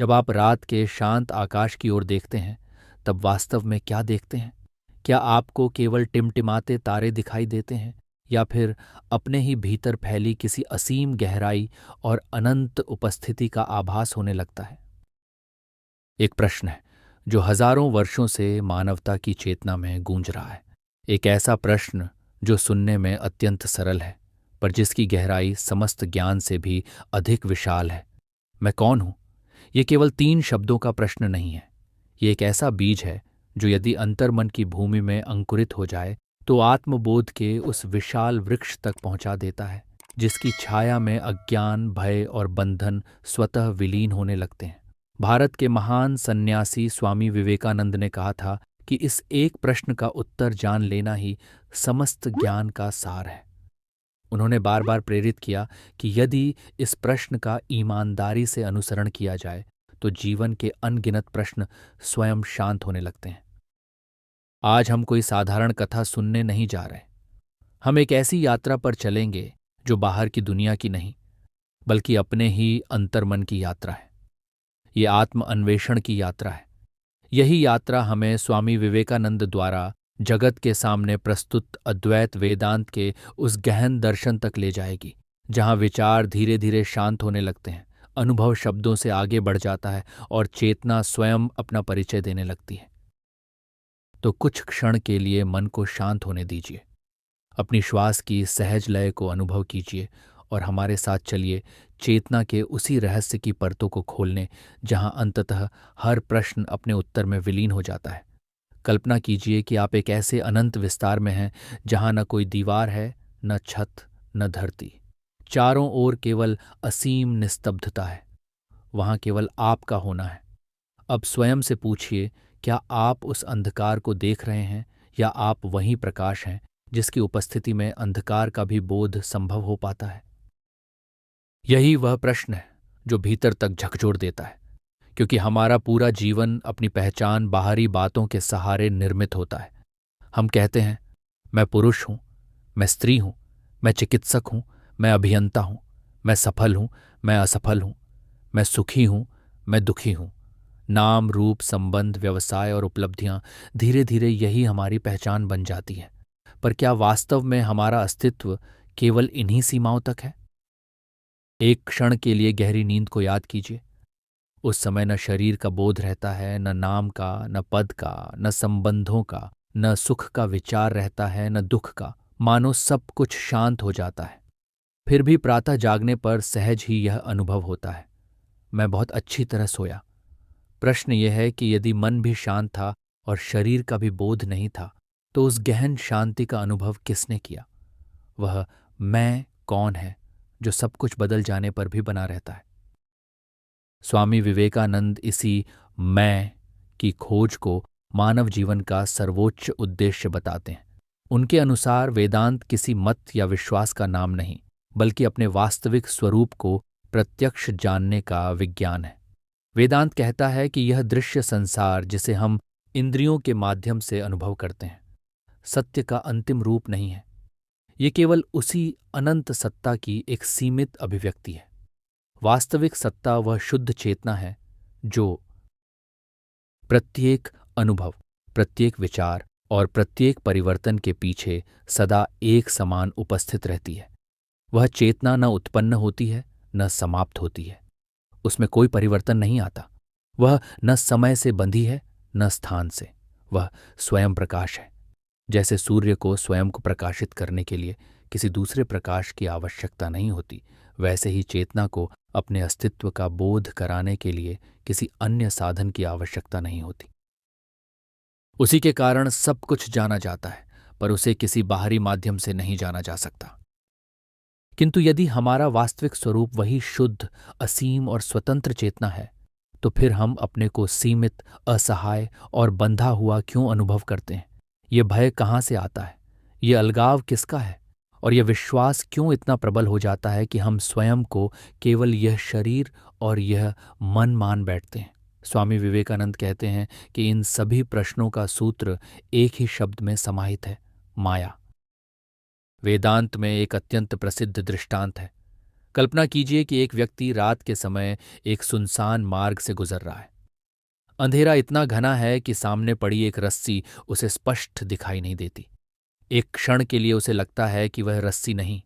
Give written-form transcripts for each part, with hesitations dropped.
जब आप रात के शांत आकाश की ओर देखते हैं, तब वास्तव में क्या देखते हैं? क्या आपको केवल टिमटिमाते तारे दिखाई देते हैं, या फिर अपने ही भीतर फैली किसी असीम गहराई और अनंत उपस्थिति का आभास होने लगता है? एक प्रश्न है जो हजारों वर्षों से मानवता की चेतना में गूंज रहा है। एक ऐसा प्रश्न जो सुनने में अत्यंत सरल है, पर जिसकी गहराई समस्त ज्ञान से भी अधिक विशाल है। मैं कौन हूं? ये केवल 3 शब्दों का प्रश्न नहीं है। ये एक ऐसा बीज है जो यदि अंतर्मन की भूमि में अंकुरित हो जाए तो आत्मबोध के उस विशाल वृक्ष तक पहुंचा देता है, जिसकी छाया में अज्ञान, भय और बंधन स्वतः विलीन होने लगते हैं। भारत के महान सन्यासी स्वामी विवेकानंद ने कहा था कि इस एक प्रश्न का उत्तर जान लेना ही समस्त ज्ञान का सार है। उन्होंने बार बार प्रेरित किया कि यदि इस प्रश्न का ईमानदारी से अनुसरण किया जाए तो जीवन के अनगिनत प्रश्न स्वयं शांत होने लगते हैं। आज हम कोई साधारण कथा सुनने नहीं जा रहे। हम एक ऐसी यात्रा पर चलेंगे जो बाहर की दुनिया की नहीं, बल्कि अपने ही अंतर्मन की यात्रा है। ये आत्म अन्वेषण की यात्रा है। यही यात्रा हमें स्वामी विवेकानंद द्वारा जगत के सामने प्रस्तुत अद्वैत वेदांत के उस गहन दर्शन तक ले जाएगी, जहां विचार धीरे धीरे शांत होने लगते हैं, अनुभव शब्दों से आगे बढ़ जाता है और चेतना स्वयं अपना परिचय देने लगती है। तो कुछ क्षण के लिए मन को शांत होने दीजिए, अपनी श्वास की सहज लय को अनुभव कीजिए और हमारे साथ चलिए चेतना के उसी रहस्य की परतों को खोलने, जहां अंततः हर प्रश्न अपने उत्तर में विलीन हो जाता है। कल्पना कीजिए कि आप एक ऐसे अनंत विस्तार में हैं जहां न कोई दीवार है, न छत, न धरती। चारों ओर केवल असीम निस्तब्धता है। वहां केवल आपका होना है। अब स्वयं से पूछिए, क्या आप उस अंधकार को देख रहे हैं, या आप वही प्रकाश हैं जिसकी उपस्थिति में अंधकार का भी बोध संभव हो पाता है? यही वह प्रश्न है जो भीतर तक झकझोर देता है, क्योंकि हमारा पूरा जीवन अपनी पहचान बाहरी बातों के सहारे निर्मित होता है। हम कहते हैं, मैं पुरुष हूं, मैं स्त्री हूं, मैं चिकित्सक हूं, मैं अभियंता हूं, मैं सफल हूं, मैं असफल हूं, मैं सुखी हूं, मैं दुखी हूं। नाम, रूप, संबंध, व्यवसाय और उपलब्धियां धीरे धीरे यही हमारी पहचान बन जाती हैं। पर क्या वास्तव में हमारा अस्तित्व केवल इन्हीं सीमाओं तक है? एक क्षण के लिए गहरी नींद को याद कीजिए। उस समय न शरीर का बोध रहता है, न नाम का, न पद का, न संबंधों का, न सुख का विचार रहता है, न दुख का। मानो सब कुछ शांत हो जाता है। फिर भी प्रातः जागने पर सहज ही यह अनुभव होता है, मैं बहुत अच्छी तरह सोया। प्रश्न यह है कि यदि मन भी शांत था और शरीर का भी बोध नहीं था, तो उस गहन शांति का अनुभव किसने किया? वह मैं कौन है जो सब कुछ बदल जाने पर भी बना रहता है? स्वामी विवेकानंद इसी मैं की खोज को मानव जीवन का सर्वोच्च उद्देश्य बताते हैं। उनके अनुसार वेदांत किसी मत या विश्वास का नाम नहीं, बल्कि अपने वास्तविक स्वरूप को प्रत्यक्ष जानने का विज्ञान है। वेदांत कहता है कि यह दृश्य संसार जिसे हम इंद्रियों के माध्यम से अनुभव करते हैं, सत्य का अंतिम रूप नहीं है। ये केवल उसी अनंत सत्ता की एक सीमित अभिव्यक्ति है। वास्तविक सत्ता वह शुद्ध चेतना है जो प्रत्येक अनुभव, प्रत्येक विचार और प्रत्येक परिवर्तन के पीछे सदा एक समान उपस्थित रहती है। वह चेतना न उत्पन्न होती है, न समाप्त होती है। उसमें कोई परिवर्तन नहीं आता। वह न समय से बंधी है, न स्थान से। वह स्वयं प्रकाश है। जैसे सूर्य को स्वयं को प्रकाशित करने के लिए किसी दूसरे प्रकाश की आवश्यकता नहीं होती, वैसे ही चेतना को अपने अस्तित्व का बोध कराने के लिए किसी अन्य साधन की आवश्यकता नहीं होती। उसी के कारण सब कुछ जाना जाता है, पर उसे किसी बाहरी माध्यम से नहीं जाना जा सकता। किंतु यदि हमारा वास्तविक स्वरूप वही शुद्ध, असीम और स्वतंत्र चेतना है, तो फिर हम अपने को सीमित, असहाय और बंधा हुआ क्यों अनुभव करते हैं? ये भय कहाँ से आता है? ये अलगाव किसका है? और यह विश्वास क्यों इतना प्रबल हो जाता है कि हम स्वयं को केवल यह शरीर और यह मन मान बैठते हैं? स्वामी विवेकानंद कहते हैं कि इन सभी प्रश्नों का सूत्र एक ही शब्द में समाहित है, माया। वेदांत में एक अत्यंत प्रसिद्ध दृष्टांत है। कल्पना कीजिए कि एक व्यक्ति रात के समय एक सुनसान मार्ग से गुजर रहा है। अंधेरा इतना घना है कि सामने पड़ी एक रस्सी उसे स्पष्ट दिखाई नहीं देती। एक क्षण के लिए उसे लगता है कि वह रस्सी नहीं,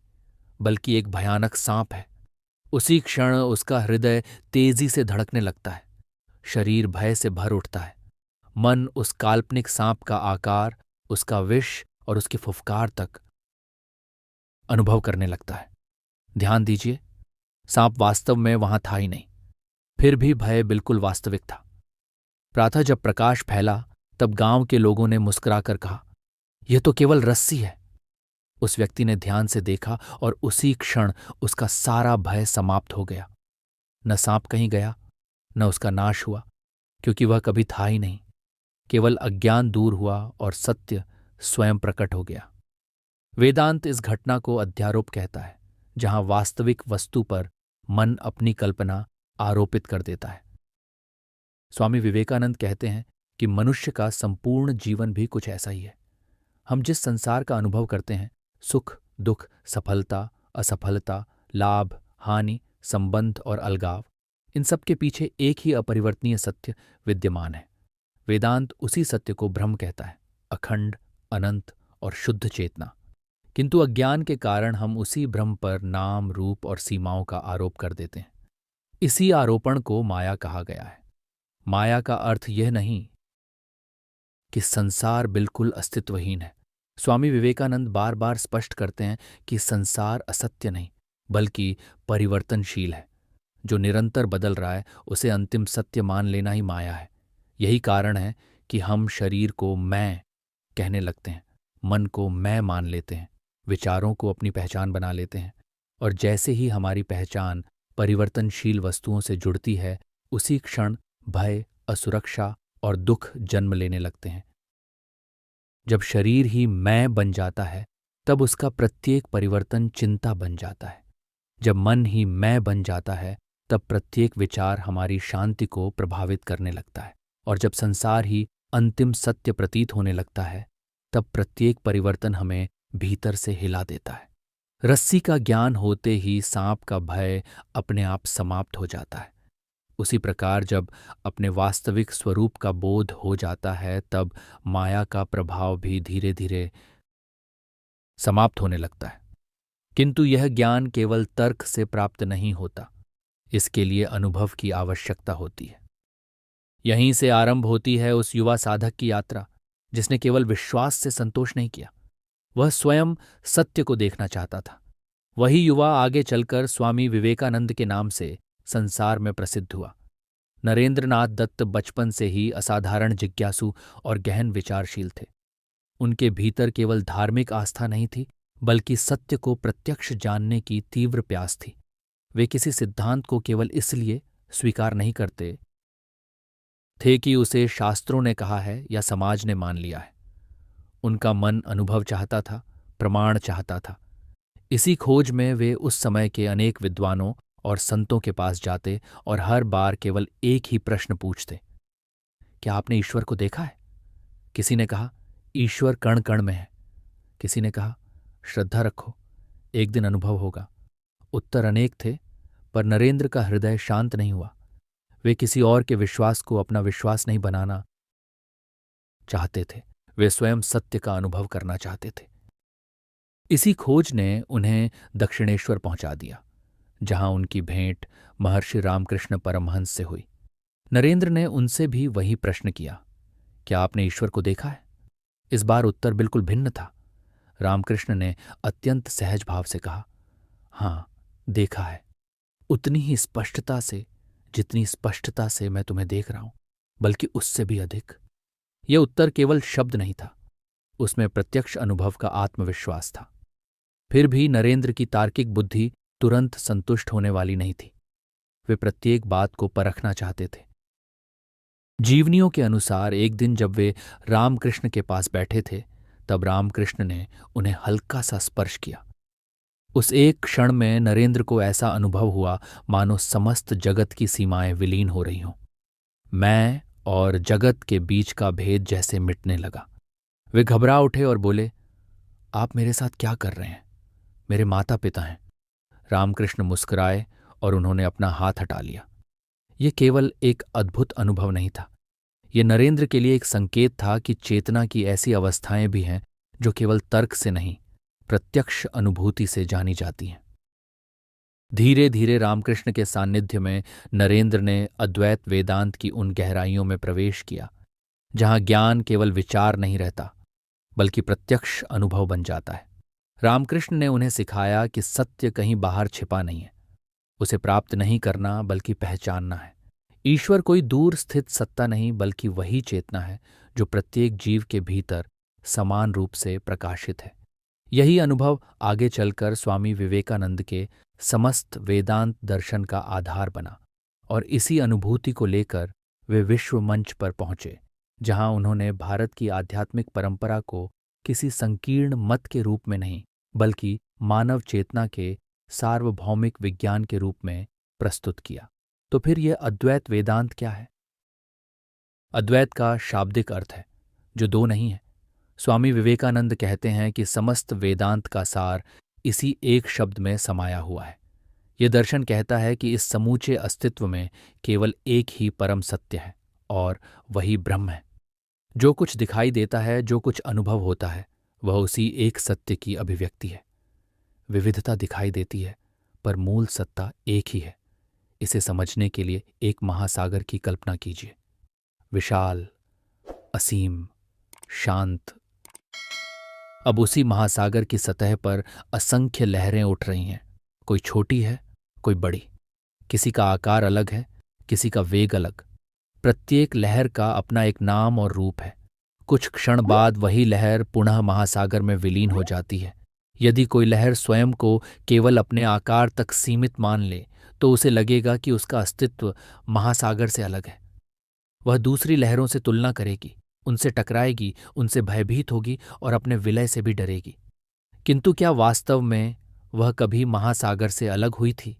बल्कि एक भयानक सांप है। उसी क्षण उसका हृदय तेजी से धड़कने लगता है, शरीर भय से भर उठता है। मन उस काल्पनिक सांप का आकार, उसका विष और उसकी फुफकार तक अनुभव करने लगता है। ध्यान दीजिए, सांप वास्तव में वहां था ही नहीं, फिर भी भय बिल्कुल वास्तविक था। प्रातः जब प्रकाश फैला तब गांव के लोगों ने मुस्कुराकर कहा, यह तो केवल रस्सी है। उस व्यक्ति ने ध्यान से देखा और उसी क्षण उसका सारा भय समाप्त हो गया। न सांप कहीं गया, न उसका नाश हुआ, क्योंकि वह कभी था ही नहीं। केवल अज्ञान दूर हुआ और सत्य स्वयं प्रकट हो गया। वेदांत इस घटना को अध्यारोप कहता है, जहां वास्तविक वस्तु पर मन अपनी कल्पना आरोपित कर देता है। स्वामी विवेकानंद कहते हैं कि मनुष्य का संपूर्ण जीवन भी कुछ ऐसा ही है। हम जिस संसार का अनुभव करते हैं, सुख दुख, सफलता असफलता, लाभ हानि, संबंध और अलगाव, इन सब के पीछे एक ही अपरिवर्तनीय सत्य विद्यमान है। वेदांत उसी सत्य को ब्रह्म कहता है, अखंड, अनंत और शुद्ध चेतना। किंतु अज्ञान के कारण हम उसी ब्रह्म पर नाम, रूप और सीमाओं का आरोप कर देते हैं। इसी आरोपण को माया कहा गया है। माया का अर्थ यह नहीं कि संसार बिल्कुल अस्तित्वहीन है। स्वामी विवेकानंद बार बार स्पष्ट करते हैं कि संसार असत्य नहीं, बल्कि परिवर्तनशील है। जो निरंतर बदल रहा है उसे अंतिम सत्य मान लेना ही माया है। यही कारण है कि हम शरीर को मैं कहने लगते हैं, मन को मैं मान लेते हैं, विचारों को अपनी पहचान बना लेते हैं, और जैसे ही हमारी पहचान परिवर्तनशील वस्तुओं से जुड़ती है, उसी क्षण भय, असुरक्षा और दुख जन्म लेने लगते हैं। जब शरीर ही मैं बन जाता है, तब उसका प्रत्येक परिवर्तन चिंता बन जाता है। जब मन ही मैं बन जाता है, तब प्रत्येक विचार हमारी शांति को प्रभावित करने लगता है। और जब संसार ही अंतिम सत्य प्रतीत होने लगता है, तब प्रत्येक परिवर्तन हमें भीतर से हिला देता है। रस्सी का ज्ञान होते ही सांप का भय अपने आप समाप्त हो जाता है। उसी प्रकार जब अपने वास्तविक स्वरूप का बोध हो जाता है, तब माया का प्रभाव भी धीरे धीरे समाप्त होने लगता है। किंतु यह ज्ञान केवल तर्क से प्राप्त नहीं होता, इसके लिए अनुभव की आवश्यकता होती है। यहीं से आरंभ होती है उस युवा साधक की यात्रा, जिसने केवल विश्वास से संतोष नहीं किया, वह स्वयं सत्य को देखना चाहता था। वही युवा आगे चलकर स्वामी विवेकानंद के नाम से संसार में प्रसिद्ध हुआ। नरेंद्रनाथ दत्त बचपन से ही असाधारण जिज्ञासु और गहन विचारशील थे। उनके भीतर केवल धार्मिक आस्था नहीं थी, बल्कि सत्य को प्रत्यक्ष जानने की तीव्र प्यास थी। वे किसी सिद्धांत को केवल इसलिए स्वीकार नहीं करते थे कि उसे शास्त्रों ने कहा है या समाज ने मान लिया है। उनका मन अनुभव चाहता था, प्रमाण चाहता था। इसी खोज में वे उस समय के अनेक विद्वानों और संतों के पास जाते और हर बार केवल एक ही प्रश्न पूछते, क्या आपने ईश्वर को देखा है? किसी ने कहा, ईश्वर कण कण में है। किसी ने कहा, श्रद्धा रखो, एक दिन अनुभव होगा। उत्तर अनेक थे, पर नरेंद्र का हृदय शांत नहीं हुआ। वे किसी और के विश्वास को अपना विश्वास नहीं बनाना चाहते थे, वे स्वयं सत्य का अनुभव करना चाहते थे। इसी खोज ने उन्हें दक्षिणेश्वर पहुंचा दिया, जहां उनकी भेंट महर्षि रामकृष्ण परमहंस से हुई। नरेंद्र ने उनसे भी वही प्रश्न किया, क्या आपने ईश्वर को देखा है? इस बार उत्तर बिल्कुल भिन्न था। रामकृष्ण ने अत्यंत सहज भाव से कहा, हाँ, देखा है, उतनी ही स्पष्टता से जितनी स्पष्टता से मैं तुम्हें देख रहा हूं, बल्कि उससे भी अधिक। यह उत्तर केवल शब्द नहीं था, उसमें प्रत्यक्ष अनुभव का आत्मविश्वास था। फिर भी नरेंद्र की तार्किक बुद्धि तुरंत संतुष्ट होने वाली नहीं थी। वे प्रत्येक बात को परखना चाहते थे। जीवनियों के अनुसार एक दिन जब वे रामकृष्ण के पास बैठे थे, तब रामकृष्ण ने उन्हें हल्का सा स्पर्श किया। उस एक क्षण में नरेंद्र को ऐसा अनुभव हुआ मानो समस्त जगत की सीमाएं विलीन हो रही हों। मैं और जगत के बीच का भेद जैसे मिटने लगा। वे घबरा उठे और बोले, आप मेरे साथ क्या कर रहे हैं? मेरे माता पिता हैं। रामकृष्ण मुस्कुराए और उन्होंने अपना हाथ हटा लिया। ये केवल एक अद्भुत अनुभव नहीं था, ये नरेंद्र के लिए एक संकेत था कि चेतना की ऐसी अवस्थाएं भी हैं जो केवल तर्क से नहीं, प्रत्यक्ष अनुभूति से जानी जाती हैं। धीरे धीरे रामकृष्ण के सान्निध्य में नरेंद्र ने अद्वैत वेदांत की उन गहराइयों में प्रवेश किया जहां ज्ञान केवल विचार नहीं रहता बल्कि प्रत्यक्ष अनुभव बन जाता है। रामकृष्ण ने उन्हें सिखाया कि सत्य कहीं बाहर छिपा नहीं है, उसे प्राप्त नहीं करना बल्कि पहचानना है। ईश्वर कोई दूर स्थित सत्ता नहीं बल्कि वही चेतना है जो प्रत्येक जीव के भीतर समान रूप से प्रकाशित है। यही अनुभव आगे चलकर स्वामी विवेकानंद के समस्त वेदांत दर्शन का आधार बना और इसी अनुभूति को लेकर वे विश्व मंच पर पहुंचे, जहां उन्होंने भारत की आध्यात्मिक परंपरा को किसी संकीर्ण मत के रूप में नहीं बल्कि मानव चेतना के सार्वभौमिक विज्ञान के रूप में प्रस्तुत किया। तो फिर यह अद्वैत वेदांत क्या है? अद्वैत का शाब्दिक अर्थ है जो दो नहीं है। स्वामी विवेकानंद कहते हैं कि समस्त वेदांत का सार इसी एक शब्द में समाया हुआ है। यह दर्शन कहता है कि इस समूचे अस्तित्व में केवल एक ही परम सत्य है और वही ब्रह्म है। जो कुछ दिखाई देता है, जो कुछ अनुभव होता है, वह उसी एक सत्य की अभिव्यक्ति है। विविधता दिखाई देती है पर मूल सत्ता एक ही है। इसे समझने के लिए एक महासागर की कल्पना कीजिए, विशाल, असीम, शांत। अब उसी महासागर की सतह पर असंख्य लहरें उठ रही हैं। कोई छोटी है, कोई बड़ी, किसी का आकार अलग है, किसी का वेग अलग। प्रत्येक लहर का अपना एक नाम और रूप है। कुछ क्षण बाद वही लहर पुनः महासागर में विलीन हो जाती है। यदि कोई लहर स्वयं को केवल अपने आकार तक सीमित मान ले तो उसे लगेगा कि उसका अस्तित्व महासागर से अलग है। वह दूसरी लहरों से तुलना करेगी, उनसे टकराएगी, उनसे भयभीत होगी और अपने विलय से भी डरेगी। किंतु क्या वास्तव में वह कभी महासागर से अलग हुई थी?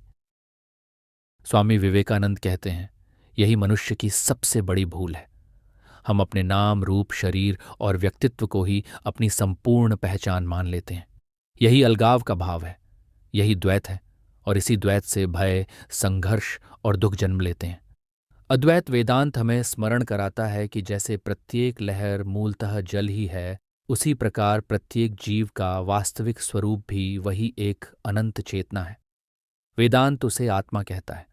स्वामी विवेकानंद कहते हैं, यही मनुष्य की सबसे बड़ी भूल है। हम अपने नाम, रूप, शरीर और व्यक्तित्व को ही अपनी संपूर्ण पहचान मान लेते हैं। यही अलगाव का भाव है, यही द्वैत है और इसी द्वैत से भय, संघर्ष और दुख जन्म लेते हैं। अद्वैत वेदांत हमें स्मरण कराता है कि जैसे प्रत्येक लहर मूलतः जल ही है, उसी प्रकार प्रत्येक जीव का वास्तविक स्वरूप भी वही एक अनंत चेतना है। वेदांत उसे आत्मा कहता है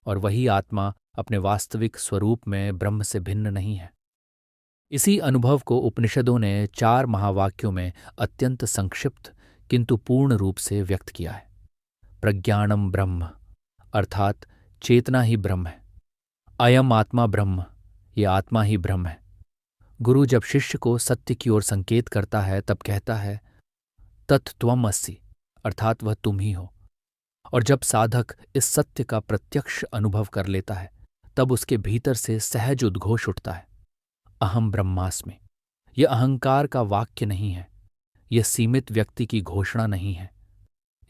और वही आत्मा अपने वास्तविक स्वरूप में ब्रह्म से भिन्न नहीं है। इसी अनुभव को उपनिषदों ने 4 महावाक्यों में अत्यंत संक्षिप्त किंतु पूर्ण रूप से व्यक्त किया है। प्रज्ञानम ब्रह्म, अर्थात चेतना ही ब्रह्म है। अयम आत्मा ब्रह्म, ये आत्मा ही ब्रह्म है। गुरु जब शिष्य को सत्य की ओर संकेत करता है तब कहता है तत् त्वम् असि, अर्थात वह तुम ही हो। और जब साधक इस सत्य का प्रत्यक्ष अनुभव कर लेता है तब उसके भीतर से सहज उद्घोष उठता है, अहम ब्रह्मास्मि। यह अहंकार का वाक्य नहीं है, यह सीमित व्यक्ति की घोषणा नहीं है।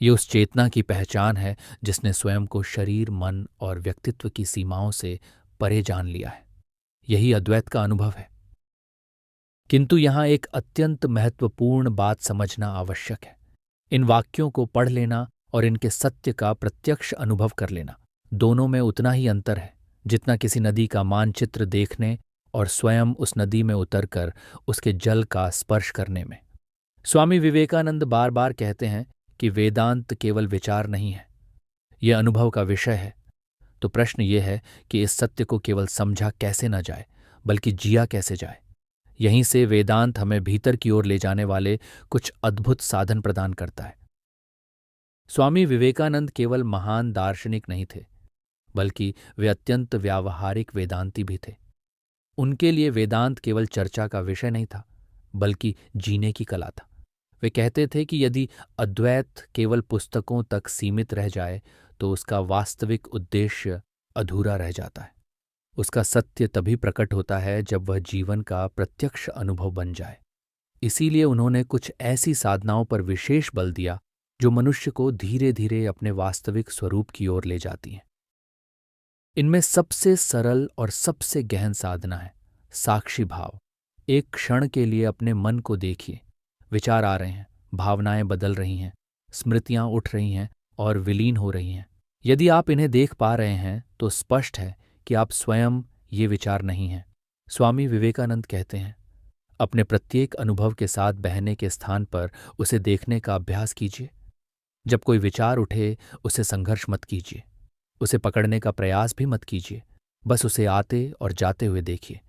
ये उस चेतना की पहचान है जिसने स्वयं को शरीर, मन और व्यक्तित्व की सीमाओं से परे जान लिया है। यही अद्वैत का अनुभव है। किंतु यहां एक अत्यंत महत्वपूर्ण बात समझना आवश्यक है। इन वाक्यों को पढ़ लेना और इनके सत्य का प्रत्यक्ष अनुभव कर लेना, दोनों में उतना ही अंतर है जितना किसी नदी का मानचित्र देखने और स्वयं उस नदी में उतरकर उसके जल का स्पर्श करने में। स्वामी विवेकानंद बार बार कहते हैं कि वेदांत केवल विचार नहीं है, यह अनुभव का विषय है। तो प्रश्न यह है कि इस सत्य को केवल समझा कैसे न जाए बल्कि जिया कैसे जाए। यहीं से वेदांत हमें भीतर की ओर ले जाने वाले कुछ अद्भुत साधन प्रदान करता है। स्वामी विवेकानंद केवल महान दार्शनिक नहीं थे बल्कि वे अत्यंत व्यावहारिक वेदांती भी थे। उनके लिए वेदांत केवल चर्चा का विषय नहीं था बल्कि जीने की कला था। वे कहते थे कि यदि अद्वैत केवल पुस्तकों तक सीमित रह जाए तो उसका वास्तविक उद्देश्य अधूरा रह जाता है। उसका सत्य तभी प्रकट होता है जब वह जीवन का प्रत्यक्ष अनुभव बन जाए। इसीलिए उन्होंने कुछ ऐसी साधनाओं पर विशेष बल दिया जो मनुष्य को धीरे धीरे अपने वास्तविक स्वरूप की ओर ले जाती हैं। इनमें सबसे सरल और सबसे गहन साधना है साक्षी भाव। एक क्षण के लिए अपने मन को देखिए। विचार आ रहे हैं, भावनाएं बदल रही हैं, स्मृतियां उठ रही हैं और विलीन हो रही हैं। यदि आप इन्हें देख पा रहे हैं तो स्पष्ट है कि आप स्वयं ये विचार नहीं हैं। स्वामी विवेकानंद कहते हैं, अपने प्रत्येक अनुभव के साथ बहने के स्थान पर उसे देखने का अभ्यास कीजिए। जब कोई विचार उठे उसे संघर्ष मत कीजिए, उसे पकड़ने का प्रयास भी मत कीजिए, बस उसे आते और जाते हुए देखिए।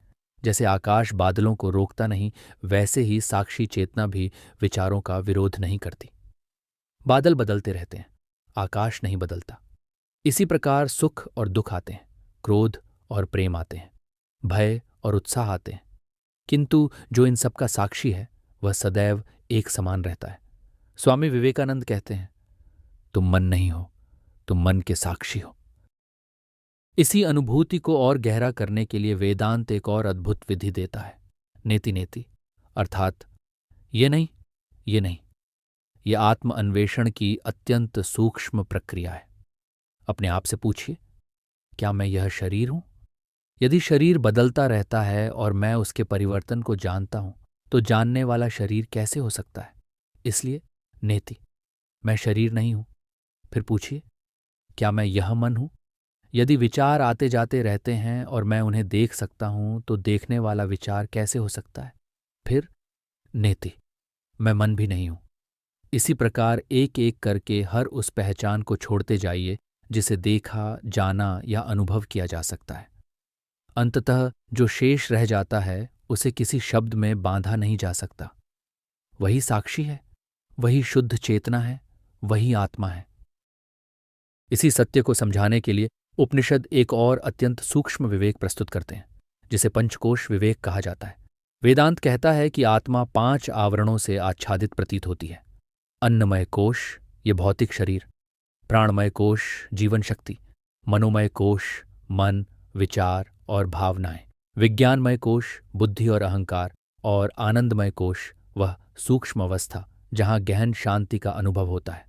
जैसे आकाश बादलों को रोकता नहीं, वैसे ही साक्षी चेतना भी विचारों का विरोध नहीं करती। बादल बदलते रहते हैं, आकाश नहीं बदलता। इसी प्रकार सुख और दुख आते हैं, क्रोध और प्रेम आते हैं, भय और उत्साह आते हैं, किंतु जो इन सबका साक्षी है वह सदैव एक समान रहता है। स्वामी विवेकानंद कहते हैं, तुम मन नहीं हो, तुम मन के साक्षी हो। इसी अनुभूति को और गहरा करने के लिए वेदांत एक और अद्भुत विधि देता है, नेति नेति, अर्थात ये नहीं, ये नहीं। ये आत्म अन्वेषण की अत्यंत सूक्ष्म प्रक्रिया है। अपने आप से पूछिए, क्या मैं यह शरीर हूं? यदि शरीर बदलता रहता है और मैं उसके परिवर्तन को जानता हूं, तो जानने वाला शरीर कैसे हो सकता है? इसलिए नेति, मैं शरीर नहीं हूं। फिर पूछिए, क्या मैं यह मन हूं? यदि विचार आते जाते रहते हैं और मैं उन्हें देख सकता हूं, तो देखने वाला विचार कैसे हो सकता है? फिर नेति, मैं मन भी नहीं हूं। इसी प्रकार एक एक करके हर उस पहचान को छोड़ते जाइए जिसे देखा, जाना या अनुभव किया जा सकता है। अंततः जो शेष रह जाता है उसे किसी शब्द में बांधा नहीं जा सकता। वही साक्षी है, वही शुद्ध चेतना है, वही आत्मा है। इसी सत्य को समझाने के लिए उपनिषद एक और अत्यंत सूक्ष्म विवेक प्रस्तुत करते हैं, जिसे पंचकोश विवेक कहा जाता है। वेदांत कहता है कि आत्मा 5 आवरणों से आच्छादित प्रतीत होती है। अन्नमय कोश, ये भौतिक शरीर; प्राणमय कोश, जीवन शक्ति; मनोमय कोश, मन, विचार और भावनाएं; विज्ञानमय कोश, बुद्धि और अहंकार; और आनंदमय कोश, वह सूक्ष्म अवस्था जहां गहन शांति का अनुभव होता है।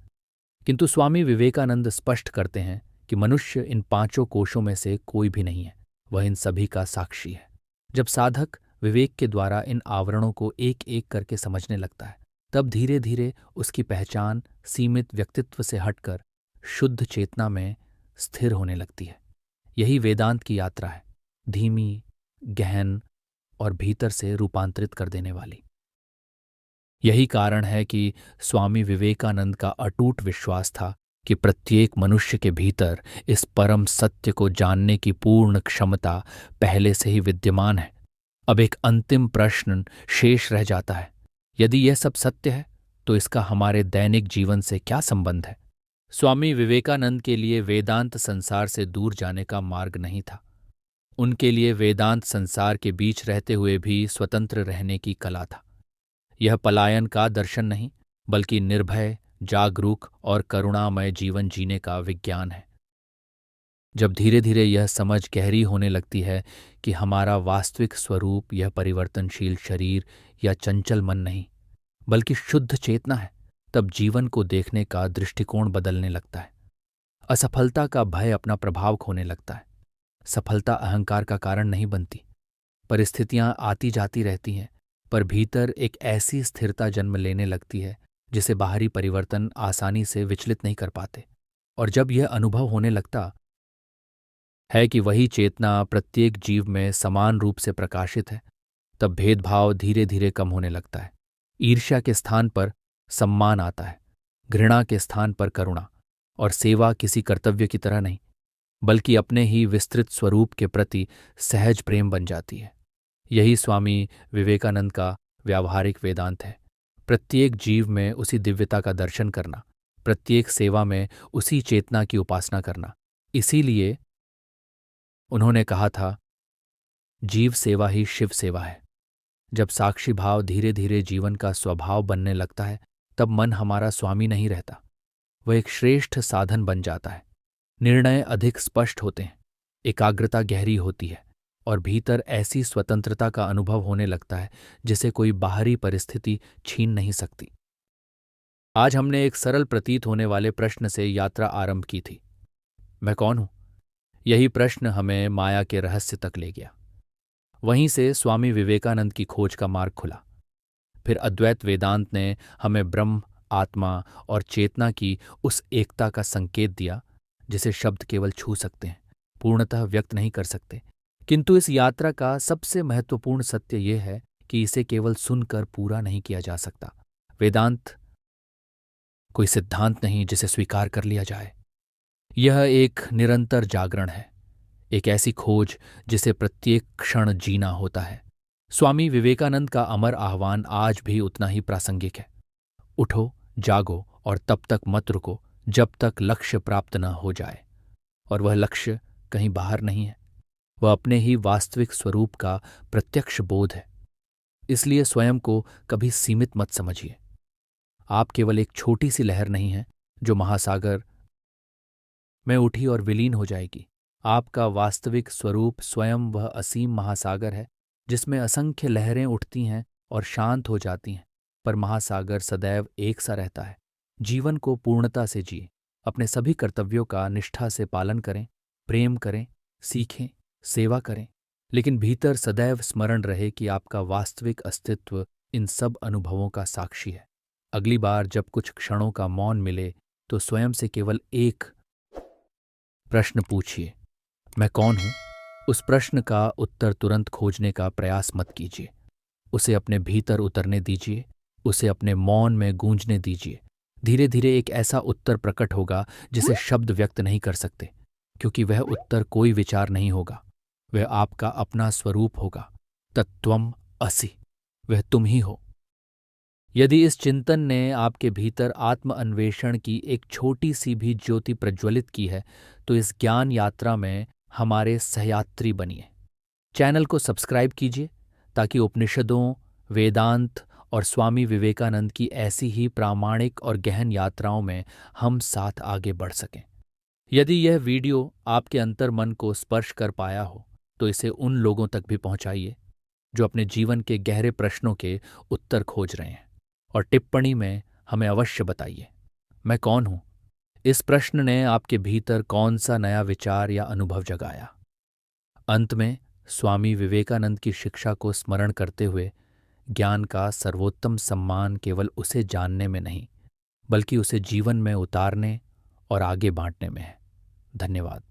किंतु स्वामी विवेकानंद स्पष्ट करते हैं कि मनुष्य इन 5 कोशों में से कोई भी नहीं है, वह इन सभी का साक्षी है। जब साधक विवेक के द्वारा इन आवरणों को एक एक करके समझने लगता है, तब धीरे धीरे उसकी पहचान सीमित व्यक्तित्व से हटकर शुद्ध चेतना में स्थिर होने लगती है। यही वेदांत की यात्रा है, धीमी, गहन और भीतर से रूपांतरित कर देने वाली। यही कारण है कि स्वामी विवेकानंद का अटूट विश्वास था कि प्रत्येक मनुष्य के भीतर इस परम सत्य को जानने की पूर्ण क्षमता पहले से ही विद्यमान है। अब एक अंतिम प्रश्न शेष रह जाता है, यदि यह सब सत्य है तो इसका हमारे दैनिक जीवन से क्या संबंध है? स्वामी विवेकानंद के लिए वेदांत संसार से दूर जाने का मार्ग नहीं था। उनके लिए वेदांत संसार के बीच रहते हुए भी स्वतंत्र रहने की कला था। यह पलायन का दर्शन नहीं, बल्कि निर्भय, जागरूक और करुणामय जीवन जीने का विज्ञान है। जब धीरे धीरे यह समझ गहरी होने लगती है कि हमारा वास्तविक स्वरूप यह परिवर्तनशील शरीर या चंचल मन नहीं, बल्कि शुद्ध चेतना है, तब जीवन को देखने का दृष्टिकोण बदलने लगता है। असफलता का भय अपना प्रभाव खोने लगता है। सफलता अहंकार का कारण नहीं बनती। परिस्थितियां आती जाती रहती हैं, पर भीतर एक ऐसी स्थिरता जन्म लेने लगती है जिसे बाहरी परिवर्तन आसानी से विचलित नहीं कर पाते। और जब यह अनुभव होने लगता है कि वही चेतना प्रत्येक जीव में समान रूप से प्रकाशित है, तब भेदभाव धीरे धीरे कम होने लगता है। ईर्ष्या के स्थान पर सम्मान आता है, घृणा के स्थान पर करुणा, और सेवा किसी कर्तव्य की तरह नहीं, बल्कि अपने ही विस्तृत स्वरूप के प्रति सहज प्रेम बन जाती है। यही स्वामी विवेकानंद का व्यावहारिक वेदांत है। प्रत्येक जीव में उसी दिव्यता का दर्शन करना, प्रत्येक सेवा में उसी चेतना की उपासना करना। इसीलिए उन्होंने कहा था, जीव सेवा ही शिव सेवा है। जब साक्षी भाव धीरे धीरे जीवन का स्वभाव बनने लगता है, तब मन हमारा स्वामी नहीं रहता, वह एक श्रेष्ठ साधन बन जाता है। निर्णय अधिक स्पष्ट होते हैं, एकाग्रता गहरी होती है, और भीतर ऐसी स्वतंत्रता का अनुभव होने लगता है जिसे कोई बाहरी परिस्थिति छीन नहीं सकती। आज हमने एक सरल प्रतीत होने वाले प्रश्न से यात्रा आरंभ की थी, मैं कौन हूं? यही प्रश्न हमें माया के रहस्य तक ले गया। वहीं से स्वामी विवेकानंद की खोज का मार्ग खुला। फिर अद्वैत वेदांत ने हमें ब्रह्म, आत्मा और चेतना की उस एकता का संकेत दिया जिसे शब्द केवल छू सकते हैं, पूर्णतः व्यक्त नहीं कर सकते। किंतु इस यात्रा का सबसे महत्वपूर्ण सत्य यह है कि इसे केवल सुनकर पूरा नहीं किया जा सकता। वेदांत कोई सिद्धांत नहीं जिसे स्वीकार कर लिया जाए। यह एक निरंतर जागरण है, एक ऐसी खोज जिसे प्रत्येक क्षण जीना होता है। स्वामी विवेकानंद का अमर आह्वान आज भी उतना ही प्रासंगिक है। उठो, जागो और तब तक मत रुको जब तक लक्ष्य प्राप्त न हो जाए। और वह लक्ष्य कहीं बाहर नहीं है, वह अपने ही वास्तविक स्वरूप का प्रत्यक्ष बोध है। इसलिए स्वयं को कभी सीमित मत समझिए। आप केवल एक छोटी सी लहर नहीं हैं जो महासागर में उठी और विलीन हो जाएगी। आपका वास्तविक स्वरूप स्वयं वह असीम महासागर है जिसमें असंख्य लहरें उठती हैं और शांत हो जाती हैं, पर महासागर सदैव एक सा रहता है। जीवन को पूर्णता से जिए, अपने सभी कर्तव्यों का निष्ठा से पालन करें, प्रेम करें, सीखें, सेवा करें, लेकिन भीतर सदैव स्मरण रहे कि आपका वास्तविक अस्तित्व इन सब अनुभवों का साक्षी है। अगली बार जब कुछ क्षणों का मौन मिले तो स्वयं से केवल एक प्रश्न पूछिए, मैं कौन हूं? उस प्रश्न का उत्तर तुरंत खोजने का प्रयास मत कीजिए। उसे अपने भीतर उतरने दीजिए, उसे अपने मौन में गूंजने दीजिए। धीरे धीरे एक ऐसा उत्तर प्रकट होगा जिसे शब्द व्यक्त नहीं कर सकते, क्योंकि वह उत्तर कोई विचार नहीं होगा, वह आपका अपना स्वरूप होगा। तत्त्वम् असि, वह तुम ही हो। यदि इस चिंतन ने आपके भीतर आत्म अन्वेषण की एक छोटी सी भी ज्योति प्रज्वलित की है, तो इस ज्ञान यात्रा में हमारे सहयात्री बनिए। चैनल को सब्सक्राइब कीजिए ताकि उपनिषदों, वेदांत और स्वामी विवेकानंद की ऐसी ही प्रामाणिक और गहन यात्राओं में हम साथ आगे बढ़ सकें। यदि यह वीडियो आपके अंतर्मन को स्पर्श कर पाया हो तो इसे उन लोगों तक भी पहुंचाइए जो अपने जीवन के गहरे प्रश्नों के उत्तर खोज रहे हैं, और टिप्पणी में हमें अवश्य बताइए, मैं कौन हूं? इस प्रश्न ने आपके भीतर कौन सा नया विचार या अनुभव जगाया? अंत में स्वामी विवेकानंद की शिक्षा को स्मरण करते हुए, ज्ञान का सर्वोत्तम सम्मान केवल उसे जानने में नहीं बल्कि उसे जीवन में उतारने और आगे बांटने में है। धन्यवाद।